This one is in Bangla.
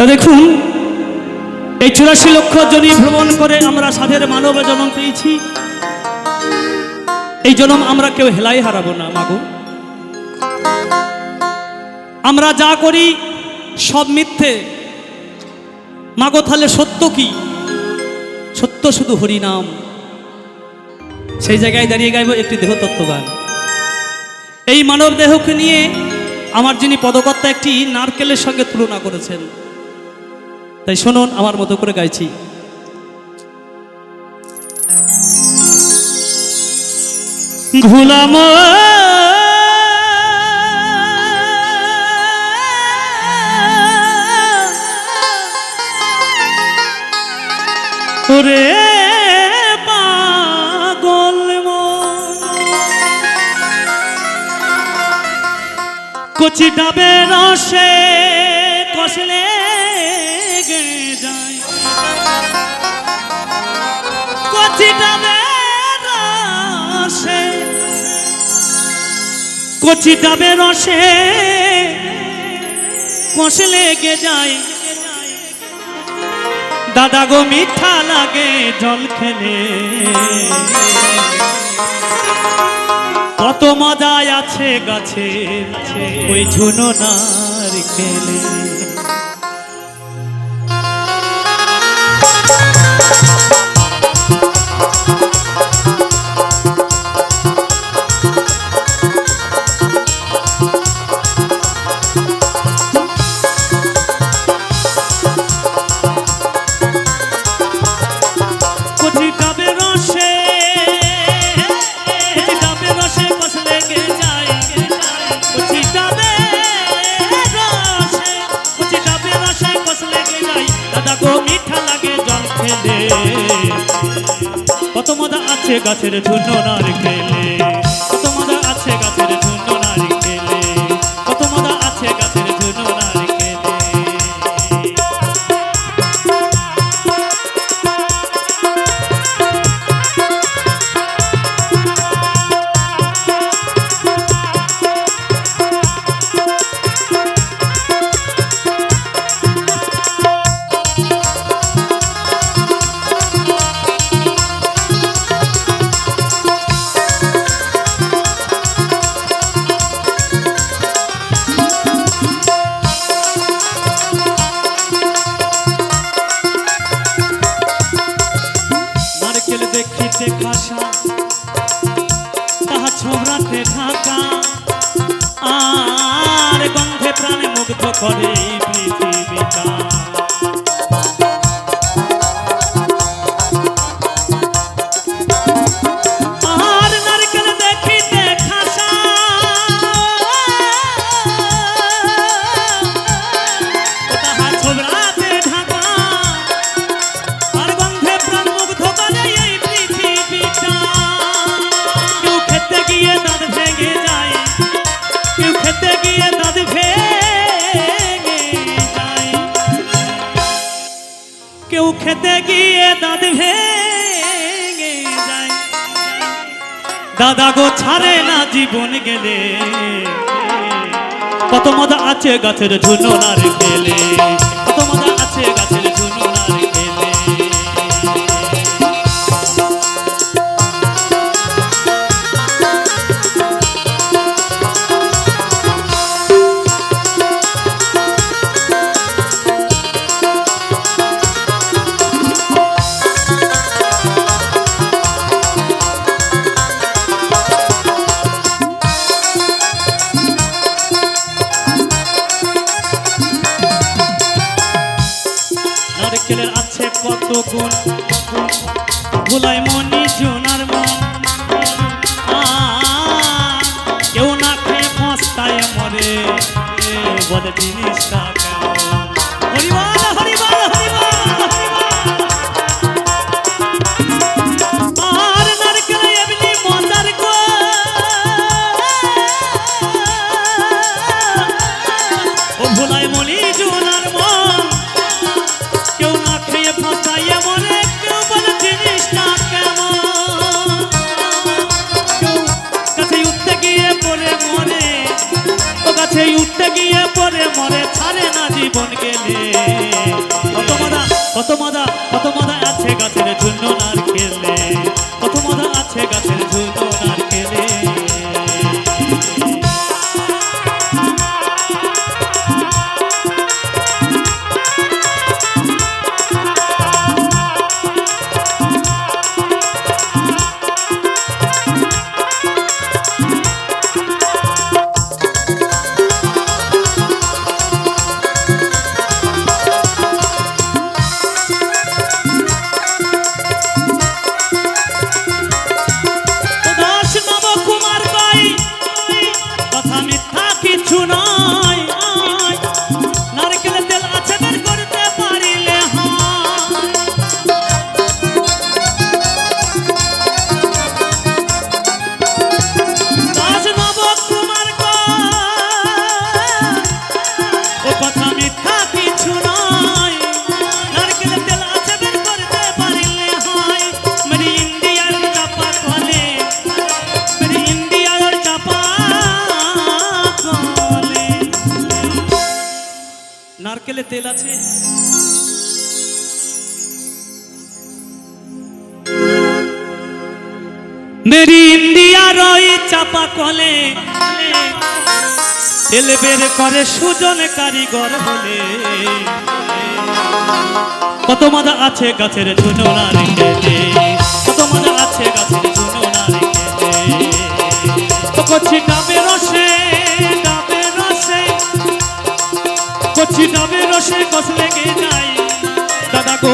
তা দেখুন, এই 84 লক্ষ জনি ভ্রমণ করে আমরা সাধের মানব জন্ম পেয়েছি। এই জন্ম আমরা কেউ হেলাই হারাবো না মাগো। আমরা যা করি সব মিথ্যে মাগো, তাহলে সত্য কি? সত্য শুধু হরিনাম। সেই জায়গায় দাঁড়িয়ে গাইব একটি দেহতত্ত্ব গান। এই মানব দেহকে নিয়ে আমার যিনি পদকর্তা একটি নারকেলের সঙ্গে তুলনা করেছেন, তাই শুনুন আমার মতো করে গাইছি। ঘুলাম ওরে পাগল কচি ডাবে রসে কষলে গে যায়, কচি ডাবে রসে, কচি ডাবে রসে কষলে গে যায়। দাদা গো মিঠা লাগে জল খেলে, কত মজায় আছে গাছে ওই ঝুনো নারকেলে। কত মজা আছে গাছের ঝুনো নারকেলে, কত মজা আছে গাছের ঝুনো নারকেলে, কত মজা আছে গাছের ঝুনো নারকেলে। দেখিতে খাসা তাহা ছোবরাতে ঢাকা, আর গন্ধে প্রাণে মুগ্ধ করে পৃথিবীটা। আর নারকেল দেখিতে খাসা তাহা ছোবরাতে ঢাকা, আর গন্ধে প্রাণ মুগ্ধ করে এই পৃথিবীটা। কেউ খেতে গিয়ে দাঁত ভেঙে যায়, কেউ খেতে গিয়ে দাঁত ভেঙে যায়, কেউ খেতে গিয়ে দাঁত ভেঙে যায়। দাদা গো ছাড়ে না জীবন গেলে, কত মজা আছে গাছের ঝুনো নারকেলে, কত মজা আছে গাছের ঝুনো নারকেলে। নারকেলের আছে কত গুণ, ভোলায় মনি সোনার মন, কেউ না খেয়ে পস্তায় মরে, বলে জিনিসটা কেমন। হরিবল হরিবল হরিবল আর নারকেল এমনি মজার গো, ও ভোলায় মনি সোনার মন, কেউ না খেয়ে ফাঁসাইয়া মরে, কেউ বলে জিনিসটা কেমন। কেউ কাছে উঠতে গিয়ে পড়ে মরে, ও কাছে উঠতে গিয়ে পড়ে মরে, ছাড়ে না জীবন গেলে। কলে তেল আছে? মেরি ইন্ডিয়ার ওই চাপা কলে তেল বের করে সুজন কারিগর বলে। কত মজা আছে গাছের ঝুনো নারিকেলে, কত মজা আছে গাছের ঝুনো নারিকেলে। কচি ডাবে রসে, ডাবে রসে, কচি ডাবে রসে কষ লেগে যায় দাদা গো।